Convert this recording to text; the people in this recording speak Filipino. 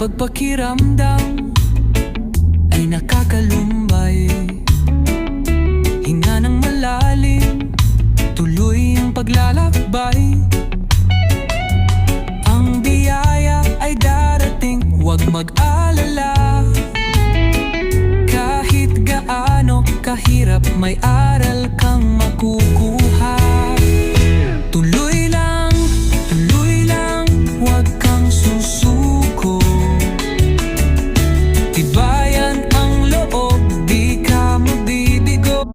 Kapag pakiramdam ay nakakalumbay, hinga ng malalim, tuloy ang paglalakbay. Ang biyaya ay darating, huwag mag-alala. Kahit gaano kahirap, may aral kang makukuha.